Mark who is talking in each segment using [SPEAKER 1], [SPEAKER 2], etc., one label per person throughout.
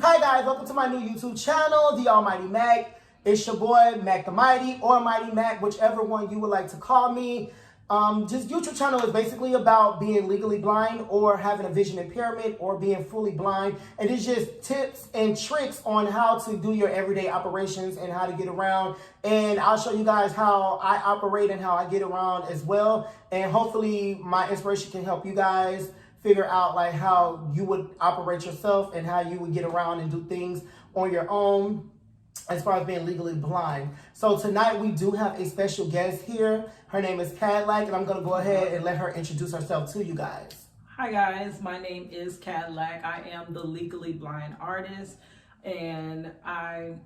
[SPEAKER 1] Hi guys, welcome to my new YouTube channel, The Almighty Mac. It's your boy, Mac the Mighty, or Mighty Mac, whichever one you would like to call me. This YouTube channel is basically about being legally blind or having a vision impairment or being fully blind. And it's just tips and tricks on how to do your everyday operations and how to get around. And I'll show you guys how I operate and how I get around as well. And hopefully my inspiration can help you guys figure out like how you would operate yourself and how you would get around and do things on your own as far as being legally blind. So tonight we do have a special guest here. Her name is Cadillac, and I'm gonna go ahead and let her introduce herself to you guys.
[SPEAKER 2] Hi guys, my name is Cadillac. I am the legally blind artist, and I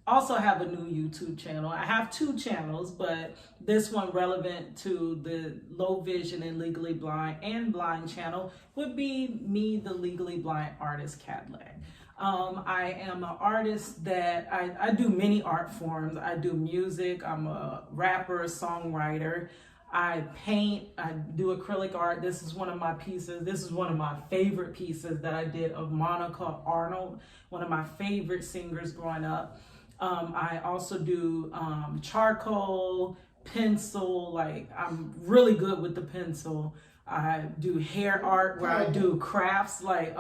[SPEAKER 2] also have a new YouTube channel. I have two channels, but this one relevant to the low vision and legally blind and blind channel would be me, the legally blind artist Cadillac. I am an artist that I do many art forms. I do music, I'm a rapper, songwriter. I paint, I do acrylic art. This is one of my pieces. This is one of my favorite pieces that I did of Monica Arnold, one of my favorite singers growing up. I also do charcoal, pencil, like I'm really good with the pencil. I do hair art where I do crafts like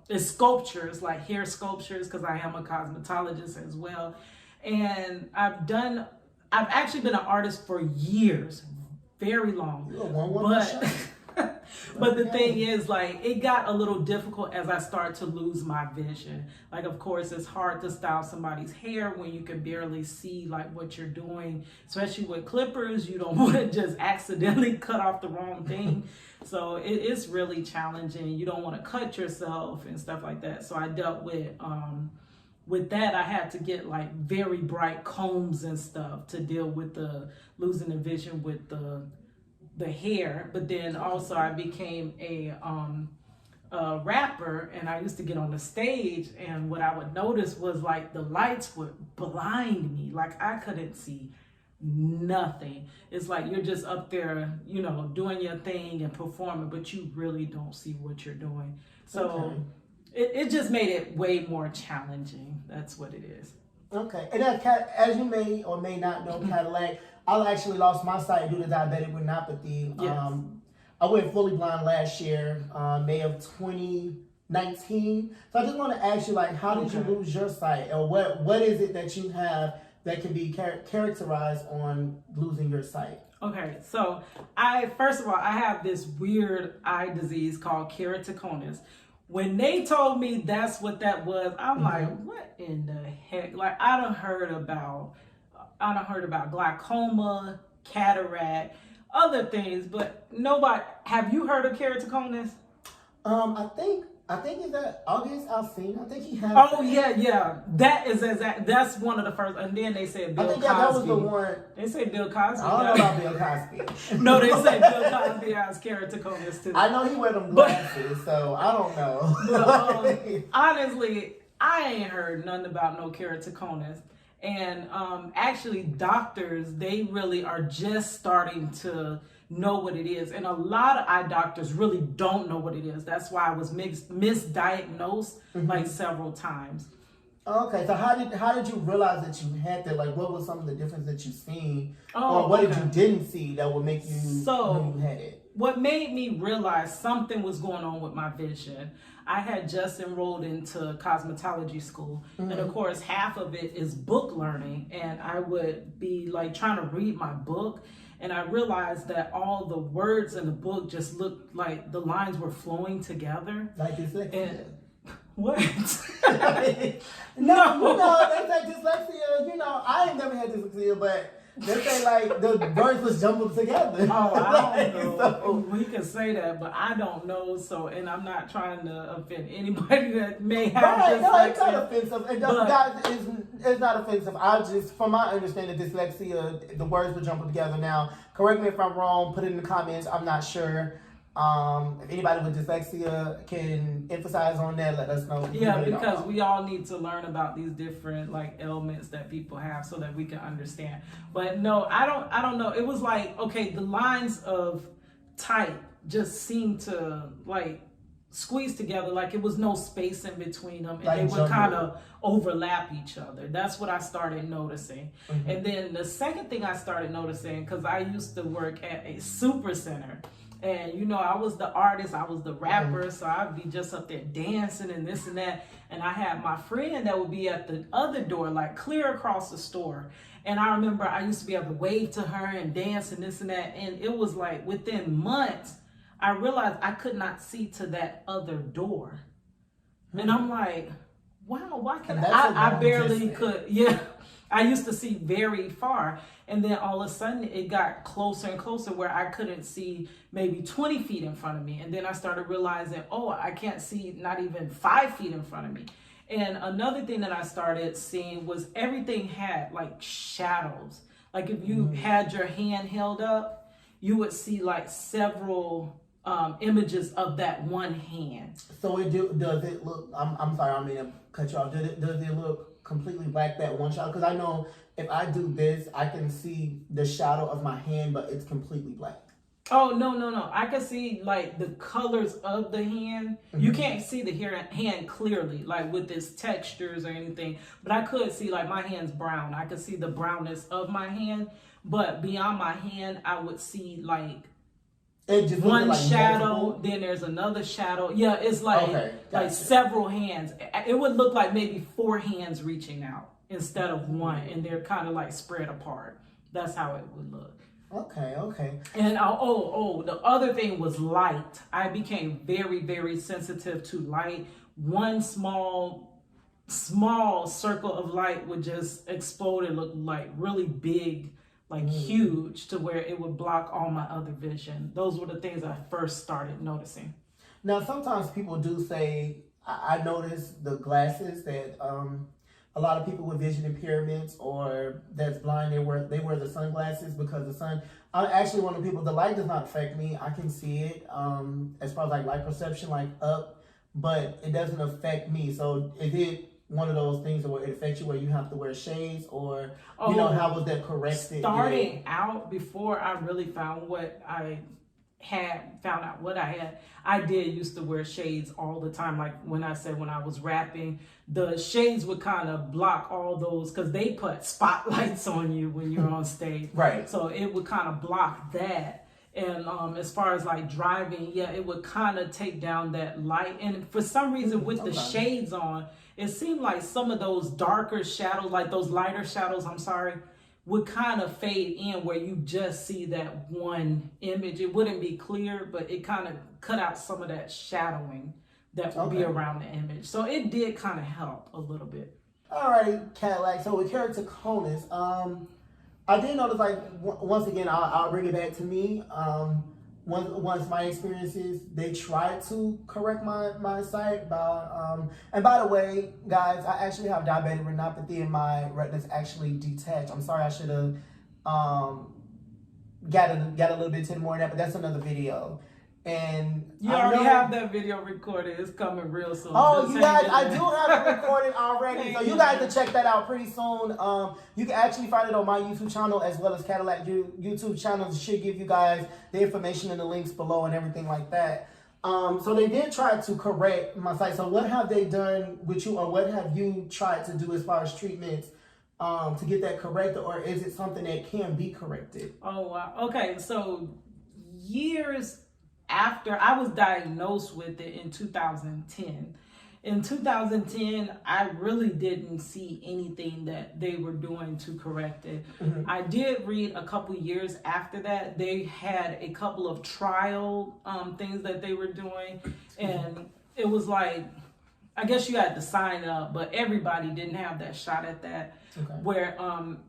[SPEAKER 2] it's sculptures, like hair sculptures, because I am a cosmetologist as well. And I've actually been an artist for years, very long. But the thing is, like, it got a little difficult as I start to lose my vision. Like, of course, it's hard to style somebody's hair when you can barely see like what you're doing, especially with clippers. You don't want to just accidentally cut off the wrong thing. So it's really challenging. You don't want to cut yourself and stuff like that. So I dealt with that. I had to get like very bright combs and stuff to deal with the losing the vision with the hair. But then also I became a rapper, and I used to get on the stage, and what I would notice was like the lights would blind me. Like I couldn't see nothing. It's like you're just up there, you know, doing your thing and performing, but you really don't see what you're doing. So it just made it way more challenging. That's what it is. Okay.
[SPEAKER 1] And as you may or may not know, Cadillac, I actually lost my sight due to diabetic retinopathy. Yes. I went fully blind last year, May of 2019. So I just want to ask you, like, how did you lose your sight? Or what is it that you have that can be characterized on losing your sight?
[SPEAKER 2] Okay, so first of all, I have this weird eye disease called keratoconus. When they told me that's what that was, I'm like, what in the heck? Like, I done heard about glaucoma, cataract, other things, but nobody. Have you heard of keratoconus?
[SPEAKER 1] I think is that August Alsina. I think he has.
[SPEAKER 2] Oh yeah. That is exact. That's one of the first. And then they said Bill Cosby.
[SPEAKER 1] That was the one.
[SPEAKER 2] They say Bill Cosby.
[SPEAKER 1] I don't know about Bill Cosby.
[SPEAKER 2] No, they say Bill Cosby has keratoconus too.
[SPEAKER 1] I know he wear them glasses, so I don't know.
[SPEAKER 2] But, honestly, I ain't heard nothing about no keratoconus. And actually, doctors, they really are just starting to know what it is. And a lot of eye doctors really don't know what it is. That's why I was misdiagnosed like several times.
[SPEAKER 1] Okay, so how did you realize that you had that? Like, what was some of the difference that you seen? Or what did you didn't see that would make you know you had it?
[SPEAKER 2] What made me realize something was going on with my vision, I had just enrolled into cosmetology school. And of course, half of it is book learning. And I would be like trying to read my book. And I realized that all the words in the book just looked like the lines were flowing together.
[SPEAKER 1] Like dyslexia.
[SPEAKER 2] What?
[SPEAKER 1] No, they say dyslexia. You know, I ain't never had dyslexia, but they say like the words was jumbled together.
[SPEAKER 2] Oh, I don't know. So, we can say that, but I don't know. So, and I'm not trying to offend anybody that may have dyslexia.
[SPEAKER 1] No, it's not offensive. Guys, it's not offensive. I just, from my understanding, dyslexia, the words were jumbled together. Now, correct me if I'm wrong. Put it in the comments. I'm not sure. If anybody with dyslexia can emphasize on that, let us know.
[SPEAKER 2] Yeah, because we all need to learn about these different like ailments that people have so that we can understand. But no, I don't know. It was like, okay, the lines of type just seemed to like squeezed together, like it was no space in between them, and
[SPEAKER 1] Like
[SPEAKER 2] they would
[SPEAKER 1] jumbo.
[SPEAKER 2] kind of overlap each other. That's what I started noticing. And then the second thing I started noticing, because I used to work at a super center, and you know, I was the artist, I was the rapper, so I'd be just up there dancing and this and that. And I had my friend that would be at the other door, like clear across the store. And I remember I used to be able to wave to her and dance and this and that. And it was like within months, I realized I could not see to that other door. And I'm like, wow, why can I barely could. Yeah, I used to see very far. And then all of a sudden it got closer and closer where I couldn't see maybe 20 feet in front of me. And then I started realizing, oh, I can't see not even 5 feet in front of me. And another thing that I started seeing was everything had like shadows. Like if you had your hand held up, you would see like several images of that one hand.
[SPEAKER 1] So does it look? I'm sorry, I don't mean to cut you off. Does it look completely black, that one shadow? Because I know if I do this, I can see the shadow of my hand, but it's completely black.
[SPEAKER 2] Oh, no. I can see like the colors of the hand. You can't see the hand clearly, like with its textures or anything. But I could see like my hand's brown. I could see the brownness of my hand. But beyond my hand, I would see like one like shadow, multiple? Then there's another shadow. Yeah, it's like like several hands. It would look like maybe 4 hands reaching out instead of one, and they're kind of like spread apart. That's how it would look.
[SPEAKER 1] Okay.
[SPEAKER 2] And the other thing was light. I became very, very sensitive to light. One small circle of light would just explode and look like really big, like huge, to where it would block all my other vision. Those were the things I first started noticing.
[SPEAKER 1] Now, sometimes people do say, I noticed the glasses that a lot of people with vision impairments or that's blind, they wear the sunglasses because the sun. I'm actually one of the people. The light does not affect me. I can see it as far as like light perception, like up, but it doesn't affect me. So is it one of those things where it affects you, where you have to wear shades, or you know, how was that corrected?
[SPEAKER 2] Starting out, before I really found what I found out what I had, I did used to wear shades all the time. Like when I was rapping, the shades would kind of block all those, because they put spotlights on you when you're on stage.
[SPEAKER 1] Right.
[SPEAKER 2] So it would kind of block that. And as far as like driving, yeah, it would kind of take down that light. And for some reason with the shades on, it seemed like some of those darker shadows, like those lighter shadows, would kind of fade in, where you just see that one image. It wouldn't be clear, but it kind of cut out some of that shadowing that would be around the image. So it did kind of help a little bit.
[SPEAKER 1] All right, Cadillac. So with keratoconus, I did notice, like, once again, I'll bring it back to me. Once my experiences, they tried to correct my sight and by the way, guys, I actually have diabetic retinopathy, and my retina's actually detached. I'm sorry, I should have got a little bit more of that, but that's another video. And
[SPEAKER 2] you already have that video recorded. It's coming real soon.
[SPEAKER 1] Oh, you guys, I do have it recorded already. So you guys can check that out pretty soon. You can actually find it on my YouTube channel as well as Cadillac YouTube channel. Should give you guys the information in the links below and everything like that. So they did try to correct my sight. So what have they done with you, or what have you tried to do as far as treatments to get that corrected, or is it something that can be corrected?
[SPEAKER 2] Oh, wow. Okay, so years after I was diagnosed with it in 2010. In 2010, I really didn't see anything that they were doing to correct it. I did read a couple years after that, they had a couple of trial things that they were doing. And it was like, I guess you had to sign up, but everybody didn't have that shot at that. Where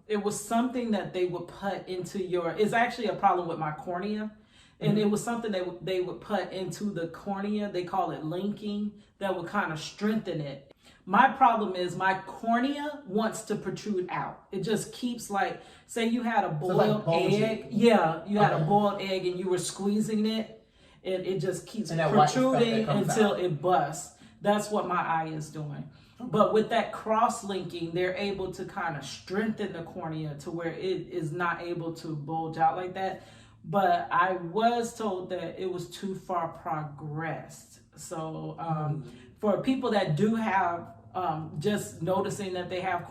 [SPEAKER 2] it was something that they would put into it's actually a problem with my cornea. And it was something they would put into the cornea. They call it linking, that would kind of strengthen it. My problem is my cornea wants to protrude out. It just keeps, like, say you had a boiled egg. Yeah, you had a boiled egg and you were squeezing it. And it just keeps protruding until it busts. That's what my eye is doing. But with that cross-linking, they're able to kind of strengthen the cornea to where it is not able to bulge out like that. But I was told that it was too far progressed. So for people that do have just noticing that they have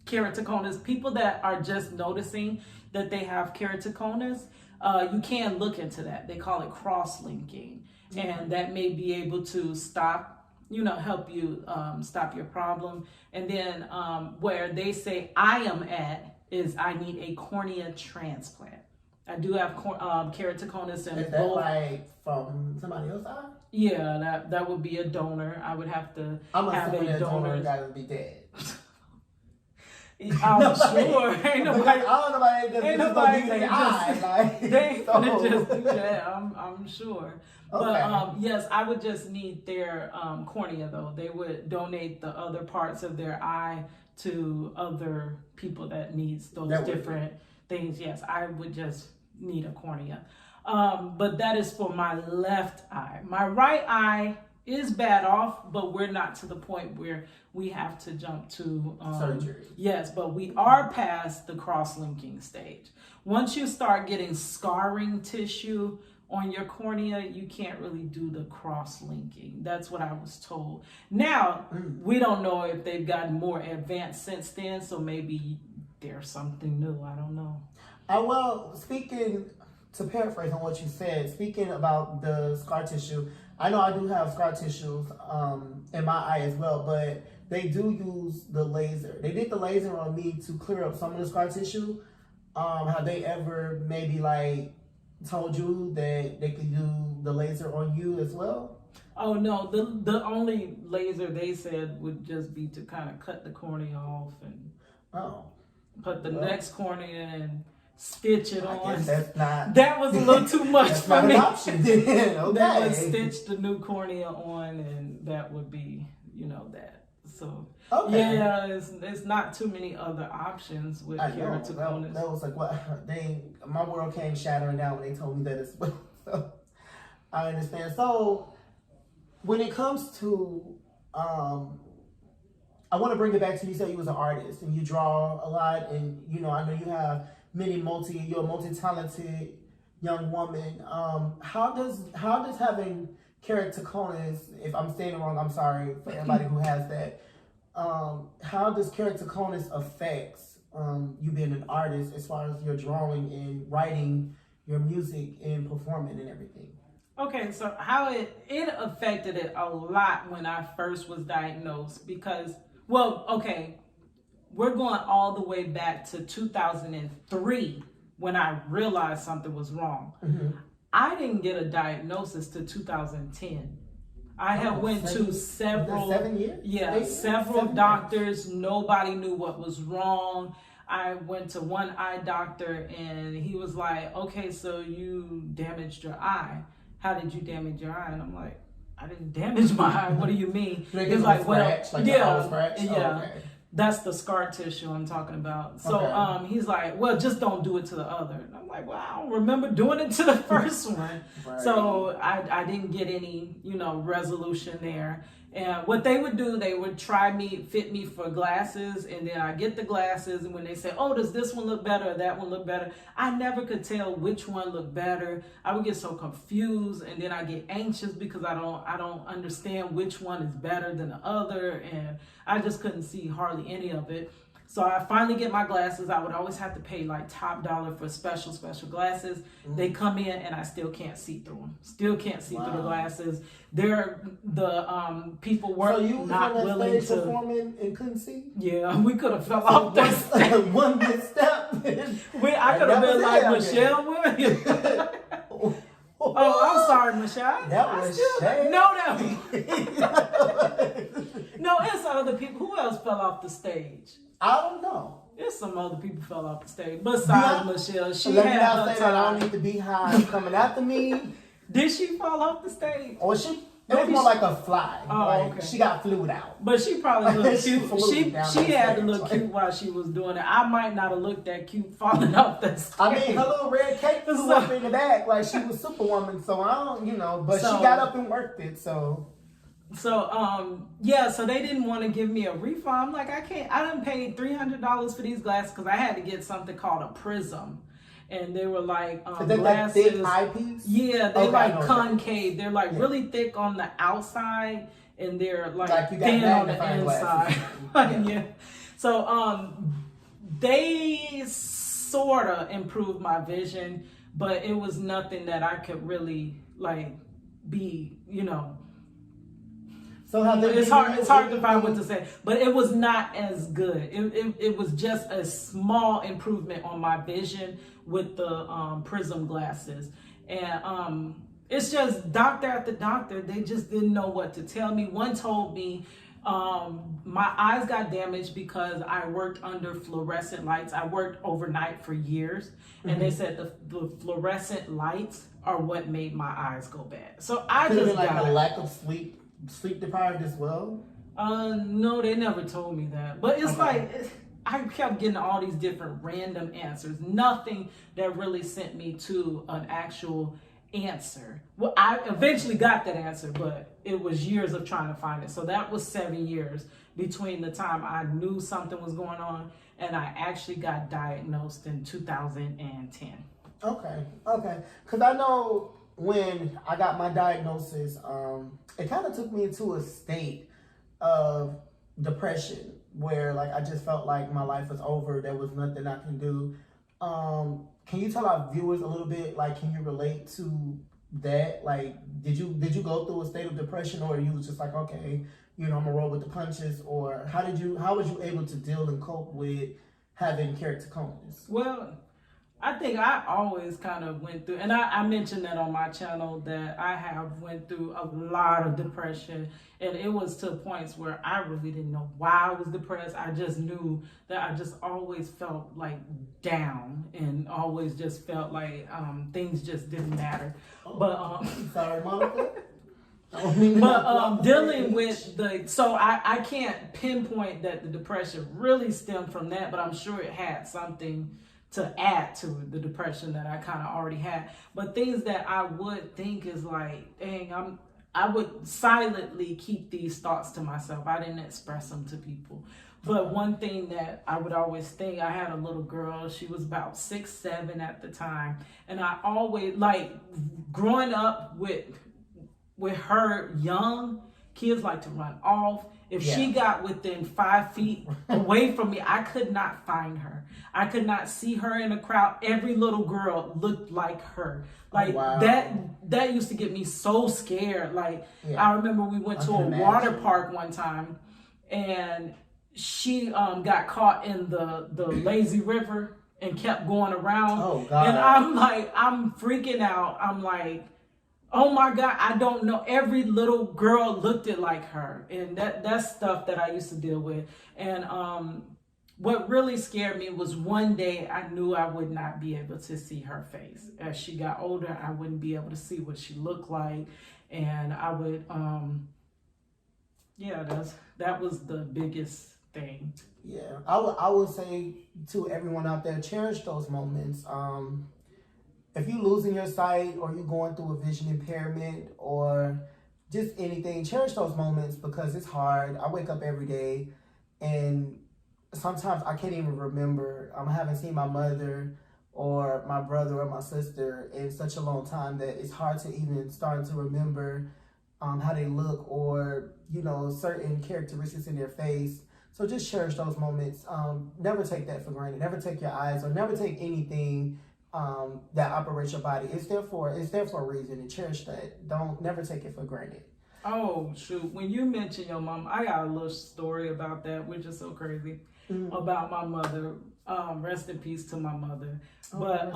[SPEAKER 2] keratoconus, people that are just noticing that they have keratoconus, you can look into that. They call it cross-linking, and that may be able to help you stop your problem. And then where they say I am at is I need a cornea transplant. I do have keratoconus in
[SPEAKER 1] both. Is that like from somebody else's eye?
[SPEAKER 2] Yeah, that would be a donor. I would have to have a donor.
[SPEAKER 1] Gotta be dead.
[SPEAKER 2] I'm sure. Ain't nobody gonna just do that. I'm sure. Okay. But yes, I would just need their cornea though. They would donate the other parts of their eye to other people that needs those different things. Yes, I would just need a cornea. But that is for my left eye. My right eye is bad off, but we're not to the point where we have to jump to
[SPEAKER 1] surgery.
[SPEAKER 2] Yes, but we are past the cross-linking stage. Once you start getting scarring tissue on your cornea, you can't really do the cross-linking. That's what I was told. Now, we don't know if they've gotten more advanced since then, so maybe there's something new. I don't know.
[SPEAKER 1] Well, to paraphrase on what you said, speaking about the scar tissue, I know I do have scar tissues in my eye as well, but they do use the laser. They did the laser on me to clear up some of the scar tissue. Have they ever maybe told you that they could do the laser on you as well?
[SPEAKER 2] Oh no, the only laser they said would just be to kind of cut the cornea off and put the next cornea and stitch it on. That was a little too much for me. Not an option then. Okay. That would stitch the new cornea on, and that would be, that. So yeah, it's not too many other options with keratoconus.
[SPEAKER 1] That was like what my world came shattering down when they told me that as well. So I understand. So when it comes to I want to bring it back to you said you was an artist and you draw a lot, and I know you have you're a multi-talented young woman. How does having keratoconus, if I'm saying it wrong, I'm sorry for everybody who has that. How does keratoconus affect you being an artist as far as your drawing and writing your music and performing and everything?
[SPEAKER 2] Okay, so how it affected it a lot when I first was diagnosed because, we're going all the way back to 2003 when I realized something was wrong. Mm-hmm. I didn't get a diagnosis to 2010. I had went to several
[SPEAKER 1] 7 years?
[SPEAKER 2] Yeah, several doctors. Nobody knew what was wrong. I went to one eye doctor and he was like, okay, so you damaged your eye. How did you damage your eye? And I'm like, I didn't damage my eye. What do you mean?
[SPEAKER 1] He's like, scratch,
[SPEAKER 2] yeah. Okay. That's the scar tissue I'm talking about. So he's like, well, just don't do it to the other. And I'm like, well, I don't remember doing it to the first one. Right. So I didn't get any, resolution there. And what they would do, they would fit me for glasses, and then I get the glasses, and when they say, oh, does this one look better or that one look better? I never could tell which one looked better. I would get so confused, and then I get anxious because I don't understand which one is better than the other, and I just couldn't see hardly any of it. So I finally get my glasses. I would always have to pay top dollar for special glasses. Mm-hmm. They come in and I still can't see through them. Still can't see through the glasses. The people weren't not willing to
[SPEAKER 1] performing and couldn't see.
[SPEAKER 2] Yeah, we could have fell off that stage.
[SPEAKER 1] One misstep.
[SPEAKER 2] I could have been like Michelle Williams. Oh, I'm sorry, Michelle.
[SPEAKER 1] That was shame.
[SPEAKER 2] No, it's other people. Who else fell off the stage?
[SPEAKER 1] I don't know.
[SPEAKER 2] There's some other people fell off the stage. Besides Michelle,
[SPEAKER 1] let me not say that I don't need the beehive coming after me.
[SPEAKER 2] Did she fall off the stage?
[SPEAKER 1] Or it was more like a fly.
[SPEAKER 2] Oh, okay.
[SPEAKER 1] She got flued out.
[SPEAKER 2] But she probably looked cute. She had to look cute while she was doing it. I might not have looked that cute falling off that stage.
[SPEAKER 1] I mean, her little red cape flew up in the back like she was Superwoman. So I don't, but she got up and worked it. So they didn't want to give me a refund. I'm like, I done paid $300 for these glasses because I had to get something called a prism.
[SPEAKER 2] and they were like
[SPEAKER 1] Is that
[SPEAKER 2] glasses.
[SPEAKER 1] that thick eyepiece?
[SPEAKER 2] Yeah, they
[SPEAKER 1] Okay,
[SPEAKER 2] like concave. They're like
[SPEAKER 1] Yeah.
[SPEAKER 2] really thick on the outside, and they're like
[SPEAKER 1] you got
[SPEAKER 2] thin on the
[SPEAKER 1] magnifying
[SPEAKER 2] inside.
[SPEAKER 1] glasses.
[SPEAKER 2] Yeah. So they sort of improved my vision, but it was nothing that I could really like be,
[SPEAKER 1] So how they
[SPEAKER 2] it's hard to find what to say, but it was not as good. It was just a small improvement on my vision with the prism glasses. And it's just doctor after doctor, they just didn't know what to tell me. One told me my eyes got damaged because I worked under fluorescent lights. I worked overnight for years, and they said the fluorescent lights are what made my eyes go bad. So I
[SPEAKER 1] Could it
[SPEAKER 2] just
[SPEAKER 1] have been like
[SPEAKER 2] got
[SPEAKER 1] a lack of sleep deprived as well?
[SPEAKER 2] no, they never told me that. But it's like I kept getting all these different random answers. Nothing that really sent me to an actual answer. Well, I eventually got that answer, but it was years of trying to find it. So that was 7 years between the time I knew something was going on and I actually got diagnosed in 2010.
[SPEAKER 1] Okay. Because I know when I got my diagnosis, it kind of took me into a state of depression where like I just felt like my life was over. There was nothing I can do. Can you tell our viewers a little bit, like, can you relate to that? Like, did you go through a state of depression, or you was just like, okay, I'm gonna roll with the punches, or how was you able to deal and cope with having keratoconus?
[SPEAKER 2] Well, I think I always kind of went through, and I mentioned that on my channel, that I have went through a lot of depression, and it was to points where I really didn't know why I was depressed. I just knew that I just always felt like down, and always just felt like things just didn't matter. But
[SPEAKER 1] sorry, Monica.
[SPEAKER 2] But dealing with so I can't pinpoint that the depression really stemmed from that, but I'm sure it had something to add to the depression that I kind of already had. But things that I would think is like, dang, I would silently keep these thoughts to myself. I didn't express them to people. But one thing that I would always think, I had a little girl, she was about 6, 7 at the time. And I always, like, growing up with her young, kids like to run off. If she got within 5 feet away from me, I could not find her. I could not see her in a crowd. Every little girl looked like her. Like that used to get me so scared. Like I remember we went to a water park one time, and she got caught in the lazy river and kept going around.
[SPEAKER 1] Oh God.
[SPEAKER 2] And I'm freaking out. I'm like, oh my God, I don't know. Every little girl looked it like her. And that's stuff that I used to deal with. And what really scared me was one day I knew I would not be able to see her face. As she got older, I wouldn't be able to see what she looked like. And I would, that was the biggest thing.
[SPEAKER 1] Yeah, I would say to everyone out there, cherish those moments. If you're losing your sight, or you're going through a vision impairment, or just anything, cherish those moments, because it's hard. I wake up every day and sometimes I can't even remember. I haven't seen my mother or my brother or my sister in such a long time that it's hard to even start to remember how they look, or certain characteristics in their face. So just cherish those moments. Never take that for granted. Never take your eyes, or never take anything that operates your body. It's there for a reason, and cherish that. Don't never take it for granted.
[SPEAKER 2] Oh shoot! When you mentioned your mom, I got a little story about that, which is so crazy, about my mother. Rest in peace to my mother. But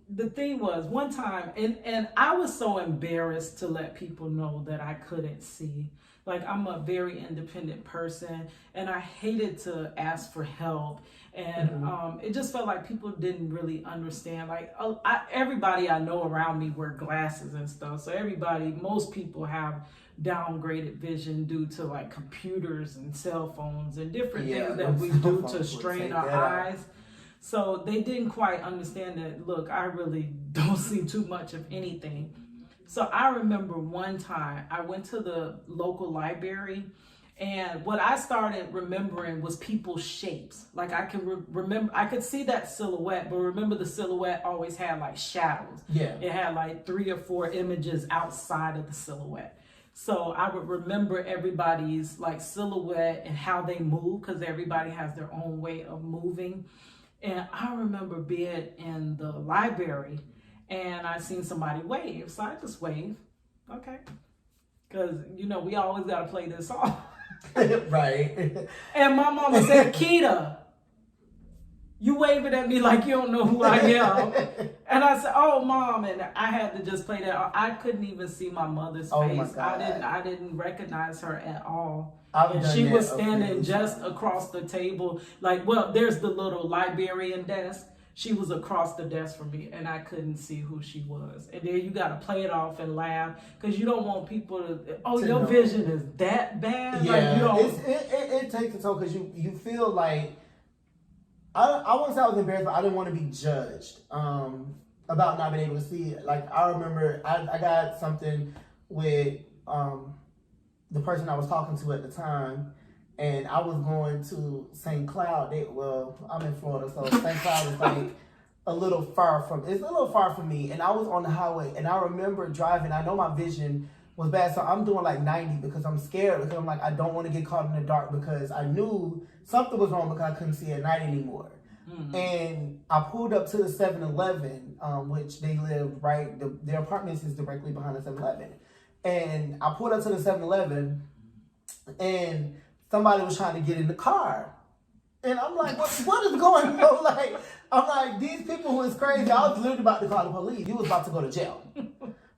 [SPEAKER 2] the thing was, one time, and I was so embarrassed to let people know that I couldn't see. Like, I'm a very independent person, and I hated to ask for help. And it just felt like people didn't really understand. Like, everybody I know around me wear glasses and stuff. So most people have downgraded vision due to like computers and cell phones and different things that we do to strain our eyes. So they didn't quite understand that, look, I really don't see too much of anything. So I remember one time I went to the local library, And what I started remembering was people's shapes. Like I could remember, I could see that silhouette, but remember the silhouette always had like shadows.
[SPEAKER 1] Yeah.
[SPEAKER 2] It had like 3 or 4 images outside of the silhouette. So I would remember everybody's like silhouette and how they move, because everybody has their own way of moving. And I remember being in the library and I seen somebody wave. So I just waved. Okay. Because, you know, we always got to play this song.
[SPEAKER 1] Right.
[SPEAKER 2] And my mama said, Keita, you waving at me like you don't know who I am. And I said, oh, Mom. And I had to just play that. I couldn't even see my mother's face.
[SPEAKER 1] My God.
[SPEAKER 2] I didn't recognize her at all.
[SPEAKER 1] I've
[SPEAKER 2] And
[SPEAKER 1] done
[SPEAKER 2] she
[SPEAKER 1] that
[SPEAKER 2] was
[SPEAKER 1] a
[SPEAKER 2] standing
[SPEAKER 1] few
[SPEAKER 2] just
[SPEAKER 1] times.
[SPEAKER 2] across the table. Like, well, there's the little librarian desk. She was across the desk from me, and I couldn't see who she was. And then you got to play it off and laugh, because you don't want people to your
[SPEAKER 1] know.
[SPEAKER 2] vision is that bad.
[SPEAKER 1] Yeah,
[SPEAKER 2] Like, you don't,
[SPEAKER 1] it takes a toll, because you feel like, I wouldn't say I was embarrassed, but I didn't want to be judged about not being able to see it. Like, I remember I got something with the person I was talking to at the time, and I was going to St. Cloud. I'm in Florida, so St. Cloud is like it's a little far from me. And I was on the highway, and I remember driving. I know my vision was bad, so I'm doing like 90 because I'm scared, because I'm like, I don't want to get caught in the dark, because I knew something was wrong because I couldn't see at night anymore. Mm-hmm. And I pulled up to the 7-Eleven, which they live right, their apartments is directly behind the 7-Eleven. And I pulled up to the 7-Eleven, and somebody was trying to get in the car. And I'm like, what is going on? Like, I'm like, these people who is crazy. I was literally about to call the police. You was about to go to jail.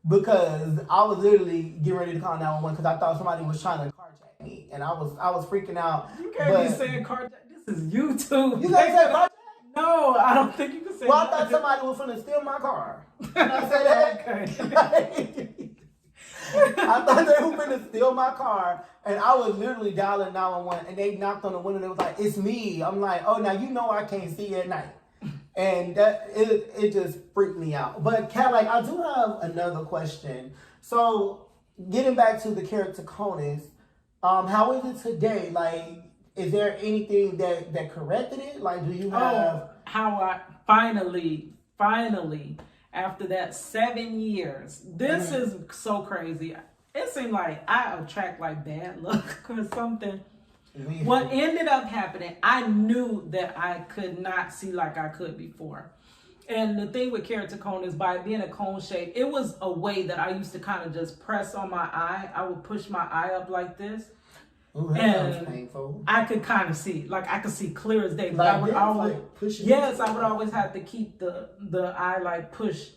[SPEAKER 1] Because I was literally getting ready to call 911 because I thought somebody was trying to carjack me. And I was freaking out.
[SPEAKER 2] You can't be saying carjack. This is YouTube.
[SPEAKER 1] You can't say carjack?
[SPEAKER 2] No, I don't think you can say
[SPEAKER 1] Well, I thought somebody was finna steal my car. Can I say that?
[SPEAKER 2] Okay.
[SPEAKER 1] I thought they were finna steal my car, and I was literally dialing 911, and they knocked on the window. They was like, "It's me." I'm like, "Oh, now you know I can't see at night," and that it just freaked me out. But Kat, like, I do have another question. So, getting back to the character Conus, how is it today? Like, is there anything that corrected it? Like, do you have?
[SPEAKER 2] How I finally. After that 7 years, this is so crazy. It seemed like I attract like bad luck or something. What ended up happening, I knew that I could not see like I could before. And the thing with keratoconus is, by being a cone shape, it was a way that I used to kind of just press on my eye. I would push my eye up like this.
[SPEAKER 1] Ooh, that sounds painful.
[SPEAKER 2] I could kind of see, like I could see clear as day. But
[SPEAKER 1] like
[SPEAKER 2] I would always,
[SPEAKER 1] I
[SPEAKER 2] would always have to keep the eye like push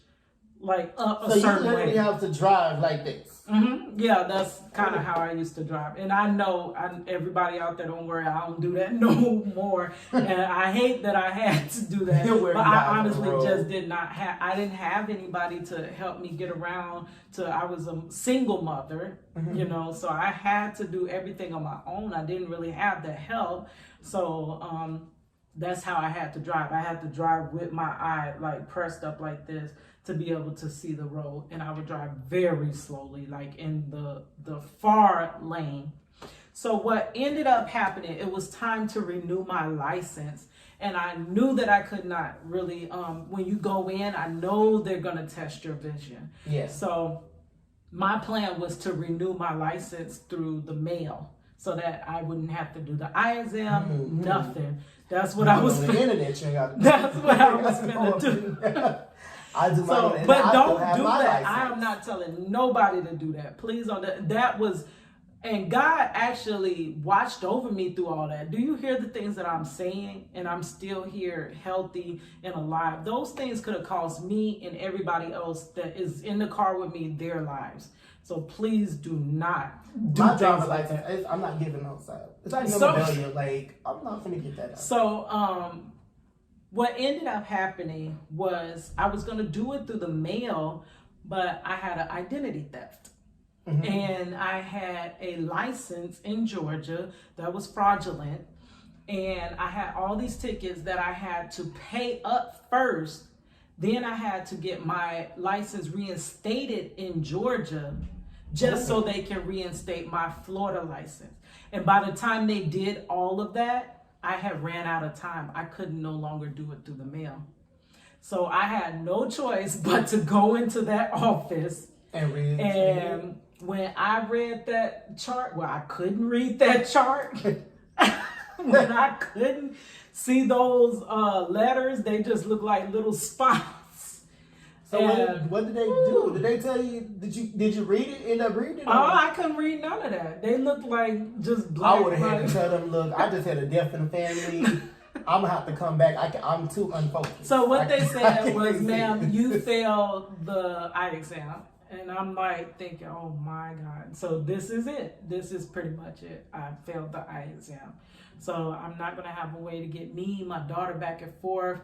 [SPEAKER 2] like up a
[SPEAKER 1] so
[SPEAKER 2] certain way.
[SPEAKER 1] So you literally have to drive like this.
[SPEAKER 2] Mm-hmm. Yeah, that's kind of how I used to drive. And I know everybody out there, don't worry, I don't do that no more. And I hate that I had to do that. But I honestly just did not have, I didn't have anybody to help me get around. I was a single mother, you know, so I had to do everything on my own. I didn't really have the help. So that's how I had to drive. I had to drive with my eye like pressed up like this to be able to see the road. And I would drive very slowly, like in the far lane. So what ended up happening, it was time to renew my license. And I knew that I could not really, when you go in, I know they're gonna test your vision.
[SPEAKER 1] Yeah.
[SPEAKER 2] So my plan was to renew my license through the mail so that I wouldn't have to do the eye exam, nothing. That's what I was.
[SPEAKER 1] On the internet, you got.
[SPEAKER 2] That's what I was gonna do.
[SPEAKER 1] I do my own,
[SPEAKER 2] but don't do that.
[SPEAKER 1] License.
[SPEAKER 2] I am not telling nobody to do that. Please don't. That was, and God actually watched over me through all that. Do you hear the things that I'm saying? And I'm still here, healthy and alive. Those things could have cost me and everybody else that is in the car with me their lives. So please do not do
[SPEAKER 1] my
[SPEAKER 2] things
[SPEAKER 1] driver's
[SPEAKER 2] like
[SPEAKER 1] license.
[SPEAKER 2] that.
[SPEAKER 1] I'm not giving no side. It's like memorabilia. Like, I'm not gonna get that out.
[SPEAKER 2] So what ended up happening was I was going to do it through the mail, but I had an identity theft. And I had a license in Georgia that was fraudulent. And I had all these tickets that I had to pay up first. Then I had to get my license reinstated in Georgia just so they can reinstate my Florida license. And by the time they did all of that, I had ran out of time. I couldn't no longer do it through the mail. So I had no choice but to go into that office
[SPEAKER 1] and read.
[SPEAKER 2] And when I read that chart, well, I couldn't read that chart. When I couldn't see those letters, they just looked like little spots.
[SPEAKER 1] So what did they do? Did they tell you? Did you read it? End up reading it?
[SPEAKER 2] Oh, I couldn't read none of that. They looked like just black.
[SPEAKER 1] I would have had to tell them, look, I just had a death in the family. I'm gonna have to come back. I'm too unfocused.
[SPEAKER 2] So what they said was, ma'am, you failed the eye exam. And I'm like thinking, oh my God. So this is it. This is pretty much it. I failed the eye exam. So I'm not going to have a way to get me, my daughter back and forth.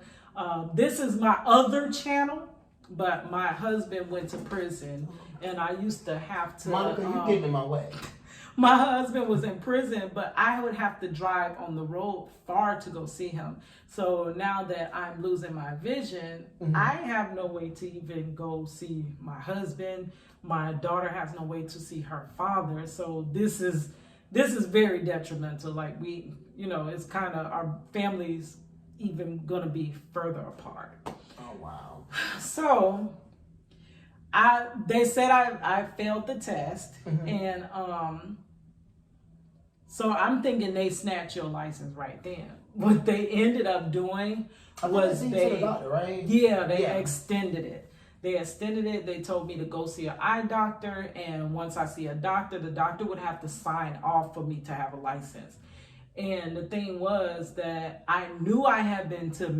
[SPEAKER 2] This is my other channel, but my husband went to prison and I used to have to.
[SPEAKER 1] Monica, you getting in my way.
[SPEAKER 2] My husband was in prison, but I would have to drive on the road far to go see him. So now that I'm losing my vision, I have no way to even go see my husband. My daughter has no way to see her father. So this is very detrimental. Like it's kind of our families even gonna be further apart.
[SPEAKER 1] Oh wow.
[SPEAKER 2] So they said I failed the test, and so I'm thinking they snatched your license right then. What they ended up doing was they extended it. They extended it. They told me to go see an eye doctor, and once I see a doctor, the doctor would have to sign off for me to have a license. And the thing was that I knew I had been to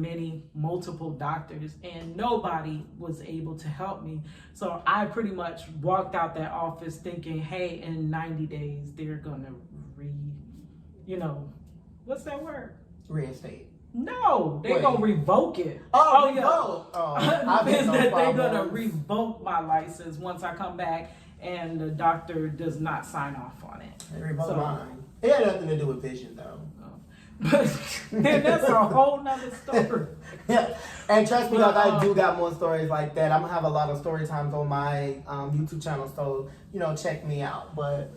[SPEAKER 2] multiple doctors and nobody was able to help me. So I pretty much walked out that office thinking, hey, in 90 days, they're going to what's that word?
[SPEAKER 1] Reinstate.
[SPEAKER 2] No, they're going to revoke it.
[SPEAKER 1] Revoke.
[SPEAKER 2] Yeah. They're going to revoke my license once I come back and the doctor does not sign off on it.
[SPEAKER 1] They revoked mine. It had nothing to do with vision, though.
[SPEAKER 2] But then that's a whole nother story.
[SPEAKER 1] Yeah, and trust me, I do got more stories like that. I'm gonna have a lot of story times on my YouTube channel, so check me out. But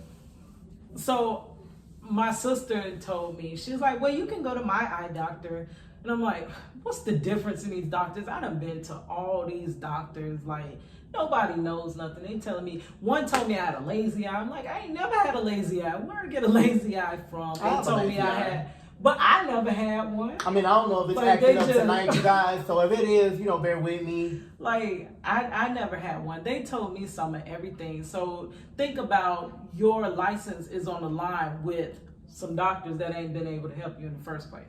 [SPEAKER 2] so my sister told me, she was like, "Well, you can go to my eye doctor," and I'm like, "What's the difference in these doctors? I done been to all these doctors, like." Nobody knows nothing. They telling me, one told me I had a lazy eye. I'm like, I ain't never had a lazy eye. Where did I get a lazy eye from? They told me I had, but I never had one.
[SPEAKER 1] I mean, I don't know if it's acting up tonight, you guys. So if it is, bear with me.
[SPEAKER 2] Like, I never had one. They told me some of everything. So think about your license is on the line with some doctors that ain't been able to help you in the first place.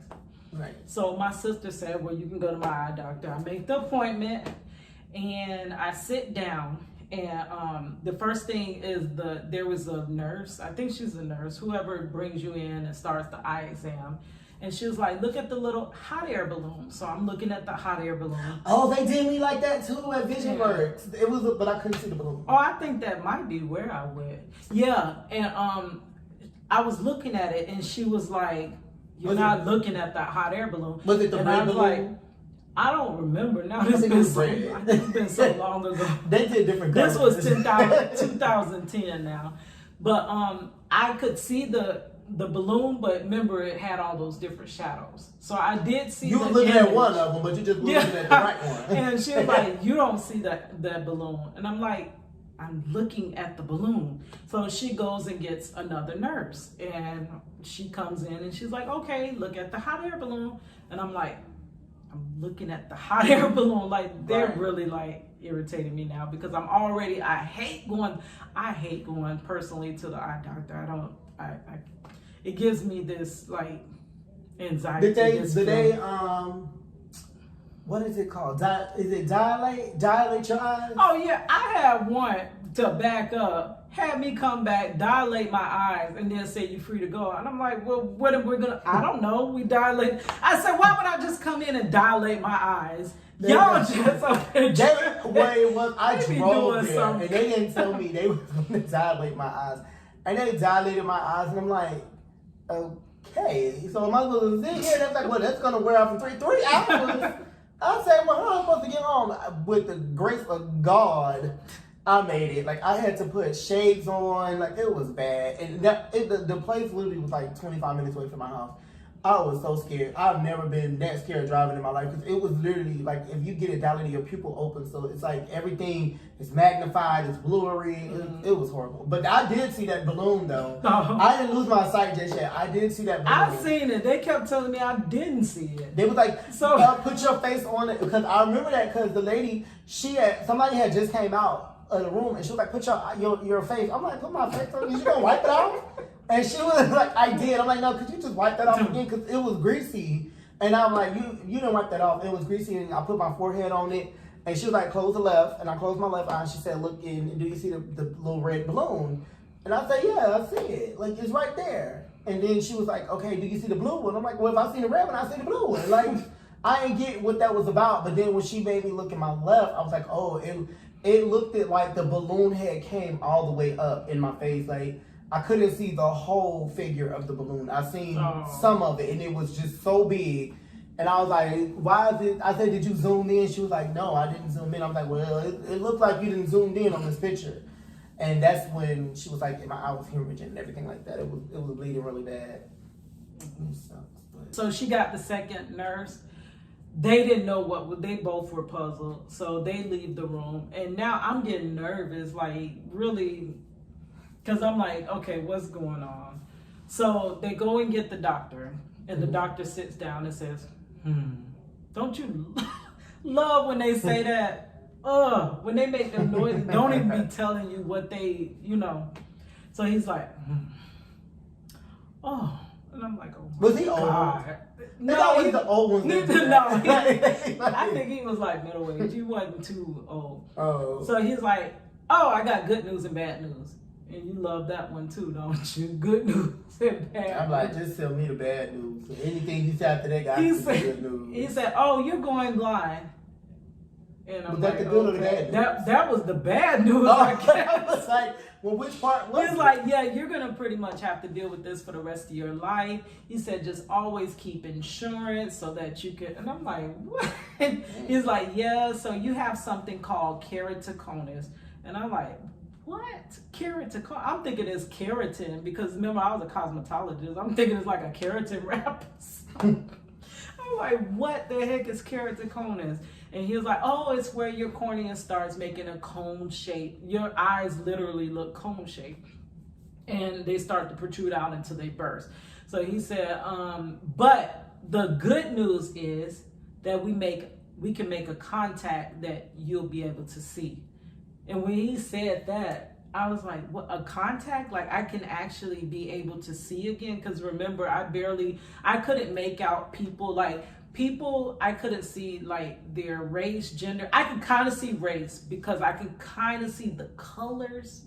[SPEAKER 1] Right.
[SPEAKER 2] So my sister said, well, you can go to my eye doctor. I make the appointment. And I sit down, and the first thing is there was a nurse, I think she's a nurse, whoever brings you in and starts the eye exam. And she was like, look at the little hot air balloon. So I'm looking at the hot air balloon.
[SPEAKER 1] Oh, they did me like that too at Vision Works. It was, but I couldn't see the balloon.
[SPEAKER 2] Oh, I think that might be where I went. Yeah, and I was looking at it, and she was like, you're not looking at that hot air balloon.
[SPEAKER 1] Was it the red balloon?
[SPEAKER 2] Like, I don't remember now. It's been so long ago.
[SPEAKER 1] They did different colors.
[SPEAKER 2] This was 2010 now. But I could see the balloon, but remember it had all those different shadows. So I did see
[SPEAKER 1] you were looking at one of them, but you just were looking at the right one.
[SPEAKER 2] And she was like, you don't see that balloon. And I'm like, I'm looking at the balloon. So she goes and gets another nurse. And she comes in and she's like, okay, look at the hot air balloon. And I'm like, I'm looking at the hot air balloon, like they're really like irritating me now because I hate going personally to the eye doctor. It gives me this like anxiety.
[SPEAKER 1] Did they what is it called? Is it dilate your eyes?
[SPEAKER 2] Oh yeah, I had one to back up, had me come back, dilate my eyes, and then say you're free to go. And I'm like, well, what are we gonna? I don't know. We dilate. I said, why would I just come in and dilate my eyes? Y'all just okay.
[SPEAKER 1] I drove there, and they didn't tell me they was gonna dilate my eyes, and they dilated my eyes, and I'm like, okay. So my little thing here, that's like, well, that's gonna wear off in 3 hours. I said, well, how am I supposed to get home? With the grace of God, I made it. Like, I had to put shades on. Like, it was bad. And the place literally was like 25 minutes away from my house. I was so scared. I've never been that scared driving in my life because it was literally like if you get it dilated, your pupil opens, so it's like everything is magnified, it's blurry. It was horrible. But I did see that balloon though. I didn't lose my sight just yet. I did see that balloon.
[SPEAKER 2] I seen it. They kept telling me I didn't see it.
[SPEAKER 1] They was like, put your face on it because I remember that because the lady, somebody had just came out of the room and she was like, put your face. I'm like, put my face on. You gonna wipe it off? And she was like, I did. I'm like, no, could you just wipe that off again? Because it was greasy. And I'm like, you didn't wipe that off. It was greasy. And I put my forehead on it. And she was like, close the left. And I closed my left eye. And she said, look in. Do you see the little red balloon? And I said, yeah, I see it. Like, it's right there. And then she was like, okay, do you see the blue one? I'm like, well, if I see the red one, I see the blue one. Like, I didn't get what that was about. But then when she made me look at my left, I was like, oh, it looked like the balloon head came all the way up in my face. Like, I couldn't see the whole figure of the balloon. I seen some of it, and it was just so big. And I was like, why is it? I said, did you zoom in? She was like, no, I didn't zoom in. I was like, well, it looked like you didn't zoom in on this picture. And that's when she was like, my eye was hemorrhaging and everything like that. It was bleeding really bad.
[SPEAKER 2] So she got the second nurse. They didn't know they both were puzzled. So they leave the room. And now I'm getting nervous, like really, because I'm like, okay, what's going on? So they go and get the doctor. And the doctor sits down and says, don't you love when they say that? When they make them noise, don't even be telling you what they, So he's like, oh. And I'm like, oh,
[SPEAKER 1] was he old? No, he's the old one.
[SPEAKER 2] No, I think he was like middle age. He wasn't too old.
[SPEAKER 1] Oh.
[SPEAKER 2] So he's like, oh, I got good news and bad news. And you love that one too, don't you? Good news and bad news.
[SPEAKER 1] I'm like, just tell me the bad news. Anything you say after that, got to be good news.
[SPEAKER 2] He said, oh, you're going blind. And I'm like,
[SPEAKER 1] the good or the bad news?
[SPEAKER 2] That was the bad news.
[SPEAKER 1] I was like, well, which part was
[SPEAKER 2] He's like, yeah, you're going to pretty much have to deal with this for the rest of your life. He said, just always keep insurance so that you can. And I'm like, what? He's like, yeah, so you have something called keratoconus. And I'm like, what? Keratoconus? I'm thinking it's keratin because remember, I was a cosmetologist. I'm thinking it's like a keratin wrap. I'm like, what the heck is keratoconus? And he was like, oh, it's where your cornea starts making a cone shape. Your eyes literally look cone shaped. And they start to protrude out until they burst. So he said, but the good news is that we can make a contact that you'll be able to see. And when he said that, I was like, what, a contact? Like I can actually be able to see again? Because remember, I couldn't make out people, I couldn't see like their race, gender. I can kind of see race because I can kind of see the colors,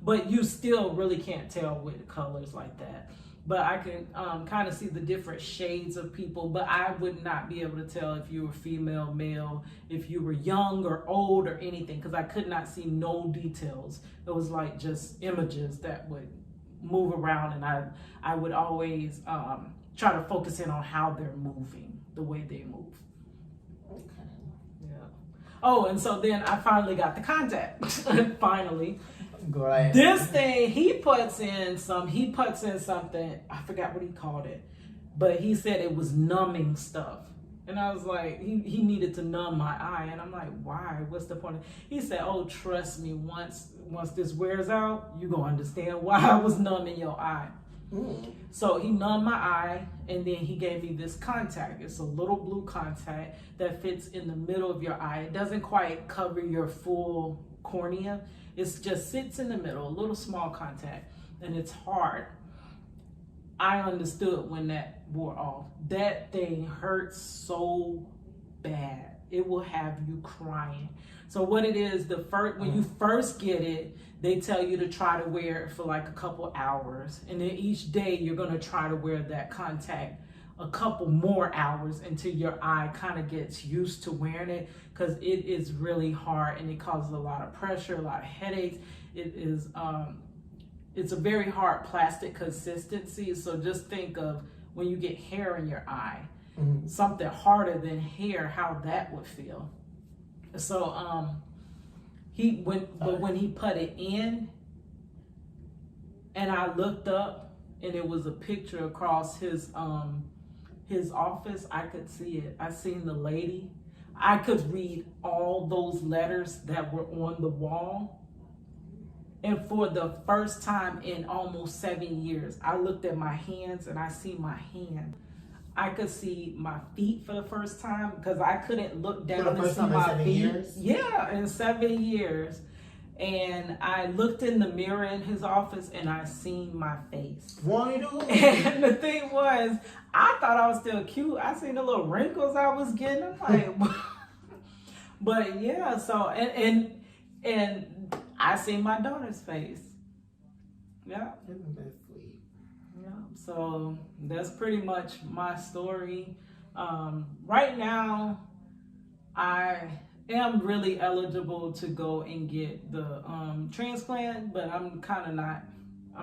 [SPEAKER 2] but you still really can't tell with colors like that. But I can kind of see the different shades of people, but I would not be able to tell if you were female, male, if you were young or old or anything, because I could not see no details. It was like just images that would move around, and I would always try to focus in on how they're moving, the way they move.
[SPEAKER 1] Okay.
[SPEAKER 2] Yeah. Oh, and so then I finally got the contact. Finally.
[SPEAKER 1] Great.
[SPEAKER 2] This thing, he puts in something, I forgot what he called it, but he said it was numbing stuff. And I was like, he needed to numb my eye. And I'm like, why? What's the point? He said, oh, trust me, once this wears out, you're going to understand why I was numbing your eye. So he numbed my eye, and then he gave me this contact. It's a little blue contact that fits in the middle of your eye. It doesn't quite cover your full cornea. It just sits in the middle, a little small contact, and it's hard. I understood when that wore off. That thing hurts so bad. It will have you crying. So what it is, when you first get it, they tell you to try to wear it for like a couple hours. And then each day you're going to try to wear that contact a couple more hours until your eye kind of gets used to wearing it, because it is really hard and it causes a lot of pressure, a lot of headaches. It is it's a very hard plastic consistency. So just think of when you get hair in your eye, something harder than hair, how that would feel. So when he put it in, and I looked up, and it was a picture across his office. I could see it. I seen the lady. I could read all those letters that were on the wall. And for the first time in almost 7 years, I looked at my hands and I see my hand. I could see my feet for the first time because I couldn't look down and see my feet.
[SPEAKER 1] Years?
[SPEAKER 2] Yeah, in 7 years. And I looked in the mirror in his office and I seen my face. And the thing was, I thought I was still cute. I seen the little wrinkles I was getting. I'm like, but yeah, so, and I seen my daughter's face. Yeah.
[SPEAKER 1] Isn't that sweet?
[SPEAKER 2] Yeah. So that's pretty much my story. Right now, I am really eligible to go and get the transplant, but I'm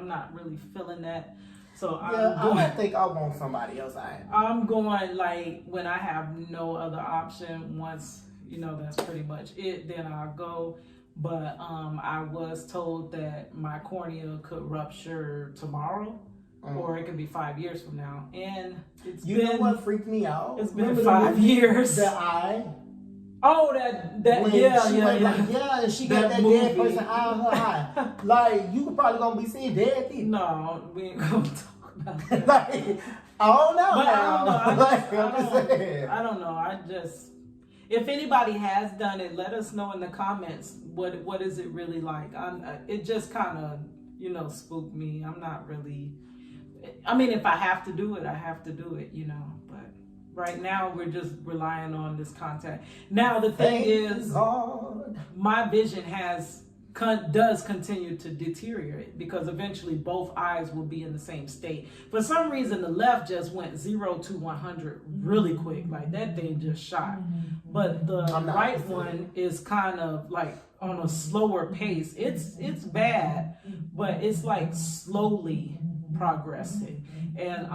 [SPEAKER 2] not really feeling that. So
[SPEAKER 1] I don't think I want somebody else.
[SPEAKER 2] I'm going like when I have no other option. Once that's pretty much it, then I'll go. But I was told that my cornea could rupture tomorrow, or it could be 5 years from now. And
[SPEAKER 1] you know what freaked me out?
[SPEAKER 2] It's been 5 years.
[SPEAKER 1] The eye.
[SPEAKER 2] Oh, that
[SPEAKER 1] yeah, and she got that movie. Dead person eye on her eye. Like, you probably gonna be seeing dead people.
[SPEAKER 2] No, we ain't gonna talk about that.
[SPEAKER 1] Like, I don't know.
[SPEAKER 2] But
[SPEAKER 1] I
[SPEAKER 2] don't know. I just, if anybody has done it, let us know in the comments. What is it really like? It just kind of, spooked me. I'm not really. I mean, if I have to do it, I have to do it. But right now, we're just relying on this contact. Now, the thing is, my vision does continue to deteriorate because eventually both eyes will be in the same state. For some reason, the left just went 0 to 100 really quick. Like, that thing just shot. But the right one is kind of like on a slower pace. It's bad, but it's like slowly progressing. And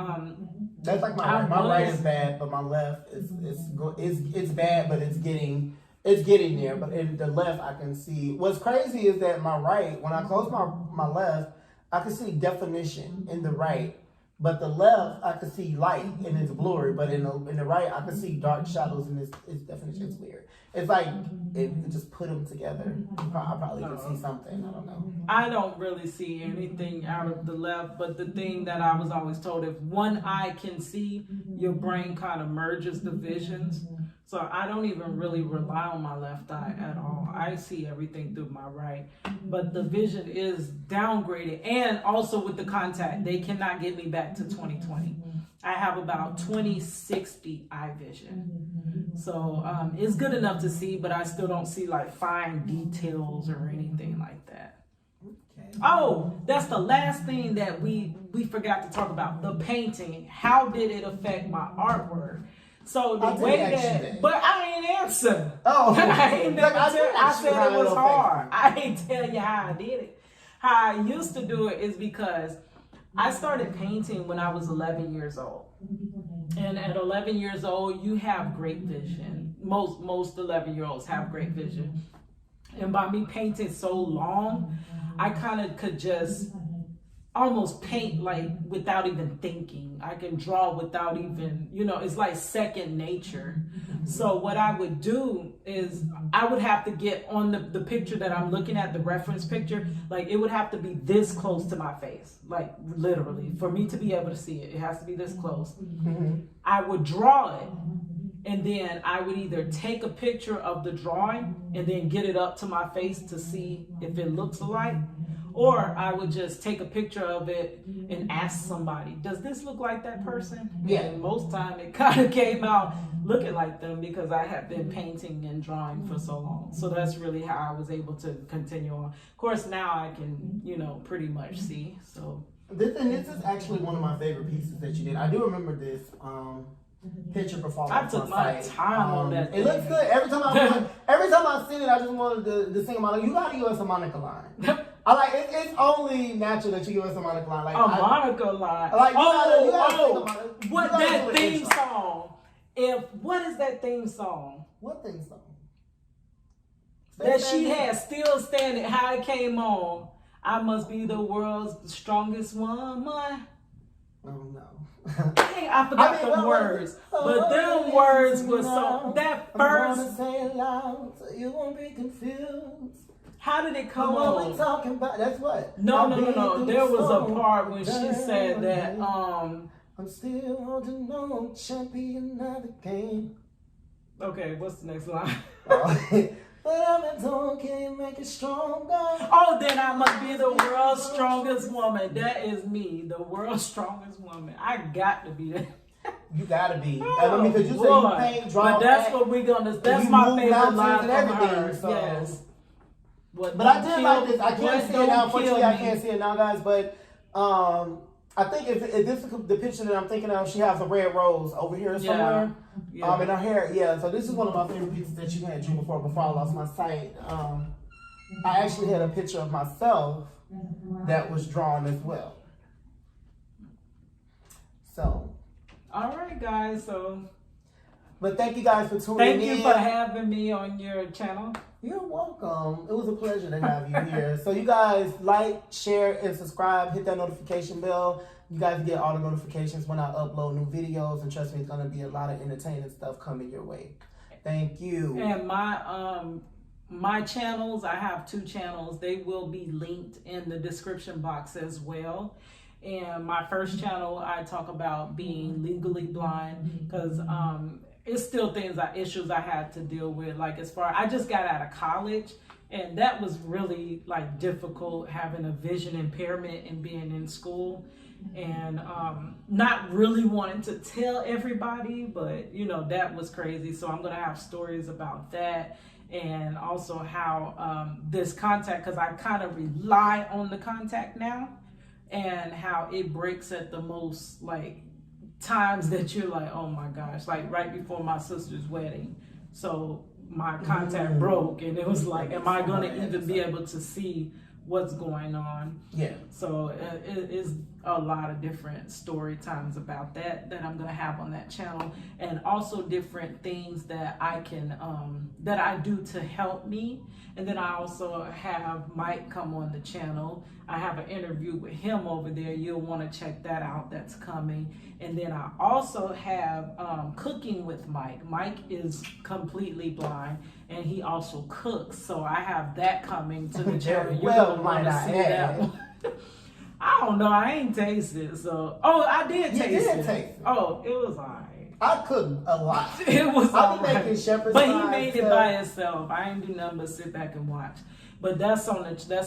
[SPEAKER 1] that's like my right is bad, but my left it's bad, but it's getting there. But in the left, I can see. What's crazy is that my right, when I close my left, I can see definition in the right, but the left I can see light and it's blurry. But in the right, I can see dark shadows and its definition is weird. It's like it just put them together. I probably could see something. I don't know.
[SPEAKER 2] I don't really see anything out of the left, but the thing that I was always told, if one eye can see, your brain kind of merges the visions. So I don't even really rely on my left eye at all. I see everything through my right. But the vision is downgraded. And also with the contact, they cannot get me back to 20/20. I have about 20/60 eye vision. So it's good enough to see, but I still don't see like fine details or anything like that. Okay. Oh, that's the last thing that we forgot to talk about. The painting. How did it affect my artwork? So the way that, but I ain't answer.
[SPEAKER 1] Oh,
[SPEAKER 2] I said it was hard. I ain't tell you how I did it. How I used to do it is because I started painting when I was 11 years old. And at 11 years old, you have great vision. Most 11-year-olds have great vision. And by me painting so long, I kind of could just almost paint like without even thinking. I can draw without even, it's like second nature. So what I would do is I would have to get on the picture that I'm looking at, the reference picture, like it would have to be this close to my face, like literally for me to be able to see it. It has to be this close. I would draw it. And then I would either take a picture of the drawing and then get it up to my face to see if it looks alike. Or I would just take a picture of it and ask somebody, does this look like that person?
[SPEAKER 1] Yeah.
[SPEAKER 2] And most time it kind of came out looking like them because I had been painting and drawing for so long. So that's really how I was able to continue on. Of course, now I can, pretty much see. So
[SPEAKER 1] this is actually one of my favorite pieces that you did. I do remember this picture performance.
[SPEAKER 2] I took my time on that.
[SPEAKER 1] It looks good. Every time I seen it, I just wanted to sing about it. You gotta give us a Monica line. I like it's only natural that you give us a Monica line. Like
[SPEAKER 2] Monica line.
[SPEAKER 1] Like you gotta
[SPEAKER 2] what that theme song? What is that theme song?
[SPEAKER 1] What theme song?
[SPEAKER 2] that she had still standing, how it came on. I must be the world's strongest woman.
[SPEAKER 1] Oh no.
[SPEAKER 2] I forgot the words. But them words were so, that first.
[SPEAKER 1] I'm gonna say it loud so you won't be confused.
[SPEAKER 2] How did it come
[SPEAKER 1] what
[SPEAKER 2] on?
[SPEAKER 1] we talking about? That's what.
[SPEAKER 2] No. There was a part when she said that,
[SPEAKER 1] I'm still holding on, champion of the game.
[SPEAKER 2] Okay, what's the next line?
[SPEAKER 1] But I'm a dog, can you make it stronger?
[SPEAKER 2] Oh, then I must be the world's strongest woman. That is me, the world's strongest woman. I got to be that.
[SPEAKER 1] You gotta be.
[SPEAKER 2] Oh,
[SPEAKER 1] I mean, because you say you paint, draw,
[SPEAKER 2] but that's what we're gonna. That's my favorite line from her.
[SPEAKER 1] So.
[SPEAKER 2] Yes.
[SPEAKER 1] But I did like this. I can't see it now. Unfortunately, I can't see it now, guys. But I think if this is the picture that I'm thinking of, she has a red rose over here somewhere.
[SPEAKER 2] Yeah.
[SPEAKER 1] In her hair. Yeah. So this is one of my favorite pictures that you had drew before I lost my sight. I actually had a picture of myself that was drawn as well. So.
[SPEAKER 2] All right, guys. So.
[SPEAKER 1] But thank you guys for tuning in.
[SPEAKER 2] Thank you for having me on your channel.
[SPEAKER 1] You're welcome. It was a pleasure to have you here. So you guys like, share, and subscribe. Hit that notification bell. You guys get all the notifications when I upload new videos. And trust me, it's going to be a lot of entertaining stuff coming your way. Thank you.
[SPEAKER 2] And my channels, I have 2 channels. They will be linked in the description box as well. And my first channel, I talk about being legally blind because it's still issues I had to deal with. Like I just got out of college and that was really like difficult having a vision impairment and being in school and not really wanting to tell everybody, but you know, that was crazy. So I'm going to have stories about that and also how this contact, because I kind of rely on the contact now and how it breaks at the most like times that you're like, oh my gosh, like right before my sister's wedding. So my contact broke and it was like, am I going to even be able to see what's going on? Yeah. So it is a lot of different story times about that I'm going to have on that channel, and also different things that I can, that I do to help me. And then I also have Mike come on the channel. I have an interview with him over there. You'll want to check that out. That's coming. And then I also have cooking with Mike. Mike is completely blind and he also cooks. So I have that coming to the channel. You're going to want to see that one. I don't know. I ain't tasted. So, I did taste it. You did taste it. Oh, it was all right.
[SPEAKER 1] I cooked a lot.
[SPEAKER 2] It was all right.
[SPEAKER 1] Making shepherd's
[SPEAKER 2] but he made it by himself. I ain't do nothing but sit back and watch. But that's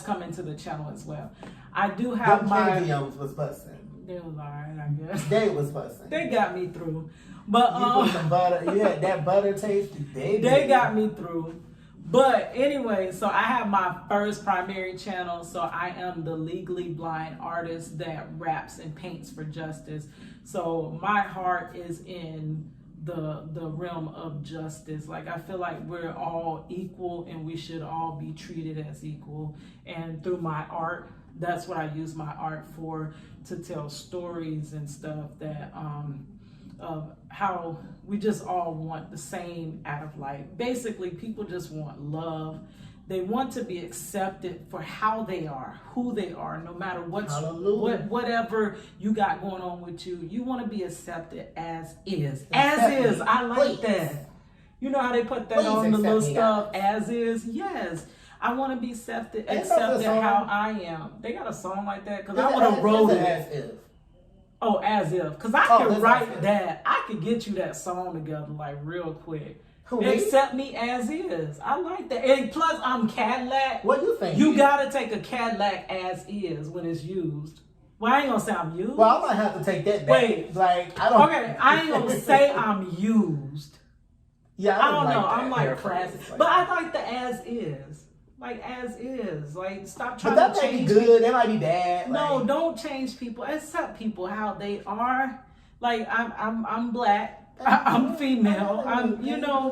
[SPEAKER 2] coming to the channel as well. I do have my
[SPEAKER 1] yums was busting.
[SPEAKER 2] They was all right, I guess.
[SPEAKER 1] They was busting.
[SPEAKER 2] They got me through. But
[SPEAKER 1] you put some butter. You had that butter taste.
[SPEAKER 2] They got me through. But anyway, so I have my first primary channel. So I am the legally blind artist that raps and paints for justice. So my heart is in the realm of justice. Like I feel like we're all equal and we should all be treated as equal. And through my art, that's what I use my art for, to tell stories and stuff that of how we just all want the same out of life. Basically, people just want love. They want to be accepted for how they are, who they are, no matter whatever you got going on with you. You want to be accepted as is. As is. I like that. You know how they put that on the little stuff? As is. Yes. I want to be accepted how I am. They got a song like that because I would have wrote it. As if. Oh, as if. Because I could write that. I could get you that song together like real quick. Accept me as is. I like that. And plus, I'm Cadillac.
[SPEAKER 1] What do you think?
[SPEAKER 2] You got to take a Cadillac as is when it's used. Well, I ain't going to say I'm used.
[SPEAKER 1] Well, I might have to take that back. Wait. Like, I don't.
[SPEAKER 2] Okay, I ain't going to say I'm used.
[SPEAKER 1] Yeah,
[SPEAKER 2] I don't know. I'm like crazy. But I like the as is. Like as is. Like stop trying to change. But that might be
[SPEAKER 1] good. That might be bad.
[SPEAKER 2] No, don't change people. Accept people how they are. Like I'm black. I'm female.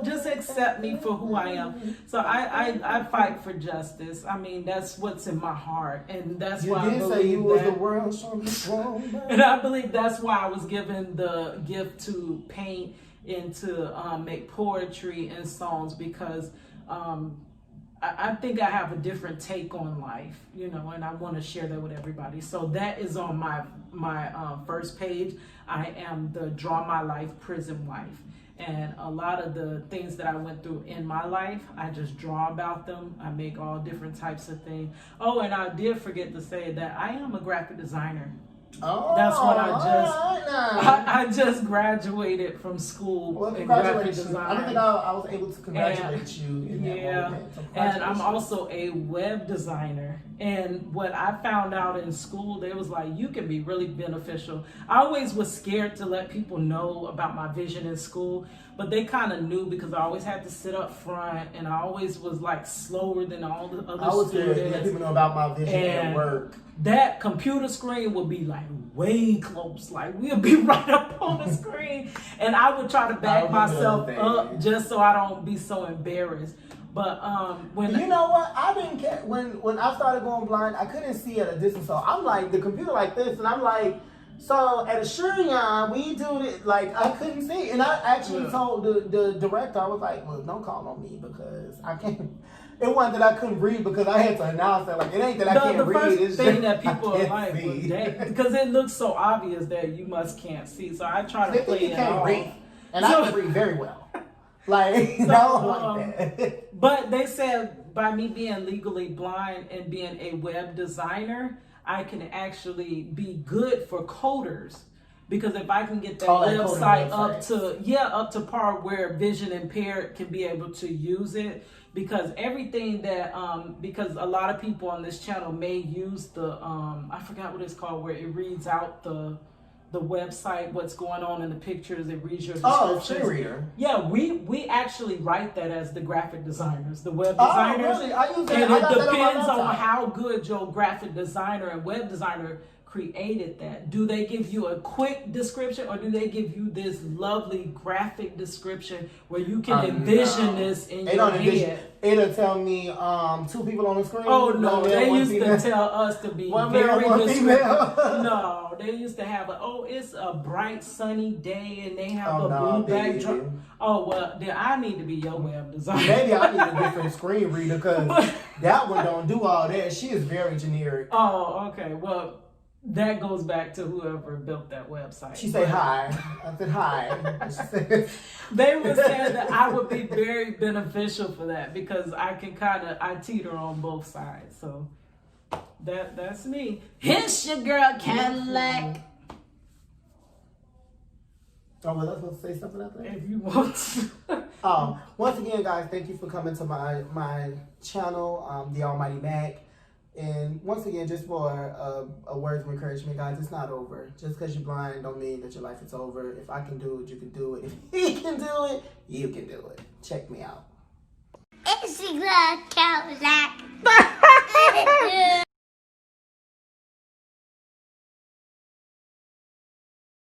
[SPEAKER 2] Just accept me for who I am. So I fight for justice. I mean, that's what's in my heart, and that's why I believe that. And I believe that's why I was given the gift to paint and to make poetry and songs, because I think I have a different take on life, you know, and I want to share that with everybody. So that is on my first page. I am the Draw My Life Prison Wife. And a lot of the things that I went through in my life, I just draw about them. I make all different types of things. Oh, and I did forget to say that I am a graphic designer.
[SPEAKER 1] Oh,
[SPEAKER 2] that's what I just graduated from school.
[SPEAKER 1] Well,
[SPEAKER 2] in graphic
[SPEAKER 1] design.
[SPEAKER 2] design.
[SPEAKER 1] I don't think I was able to congratulate you in that moment. So
[SPEAKER 2] and I'm also a web designer. And what I found out in school, they was like, you can be really beneficial. I always was scared to let people know about my vision in school, but they kind of knew because I always had to sit up front, and I always was like slower than all the other students.
[SPEAKER 1] I let people know about my vision at work.
[SPEAKER 2] That computer screen would be like way close, like we'll be right up on the screen, and I would try to back myself up just so I don't be so embarrassed. But when
[SPEAKER 1] you know what, I didn't care when I started going blind, I couldn't see at a distance. So I'm like the computer like this, and I'm like, so at a Shurian we do it like I couldn't see, and I actually told the director, I was like, well, don't call on me because I can't. It wasn't that I couldn't read because I had to announce that like it ain't that I can't read.
[SPEAKER 2] The
[SPEAKER 1] It's
[SPEAKER 2] first thing
[SPEAKER 1] just
[SPEAKER 2] that people are like, because it looks so obvious that you must can't see. So I try to play it off.
[SPEAKER 1] Read, and I can read very well. Like like that.
[SPEAKER 2] But they said by me being legally blind and being a web designer, I can actually be good for coders. Because if I can get that website up to par where vision impaired can be able to use it, because everything that because a lot of people on this channel may use the I forgot what it's called, where it reads out the website, what's going on in the pictures, it reads your descriptions.
[SPEAKER 1] Screen reader.
[SPEAKER 2] Yeah, we actually write that as the graphic designers, the web designers.
[SPEAKER 1] Oh, really? I use that.
[SPEAKER 2] And it depends on how good your graphic designer and web designer created that. Do they give you a quick description, or do they give you this lovely graphic description where you can envision this in your head?
[SPEAKER 1] It'll tell me 2 people on the screen.
[SPEAKER 2] Oh no, they used to tell us to be very descriptive. No, they used to have it's a bright sunny day and they have a blue backdrop. Oh well, then I need to be your web designer.
[SPEAKER 1] Maybe I need a different screen reader because that one don't do all that. She is very generic.
[SPEAKER 2] Oh, okay. Well, that goes back to whoever built that website.
[SPEAKER 1] She said hi. I said hi.
[SPEAKER 2] They were saying that I would be very beneficial for that because I can I teeter on both sides. So that's me. Here's your girl Cadillac.
[SPEAKER 1] Oh, was I supposed to say something after that?
[SPEAKER 2] If you want to.
[SPEAKER 1] Once again, guys, thank you for coming to my channel, The Almighty Mac. And once again, just for a word of encouragement, guys, it's not over. Just because you're blind don't mean that your life is over. If I can do it, you can do it. If he can do it, you can do it. Check me out.
[SPEAKER 3] It's a good Cadillac.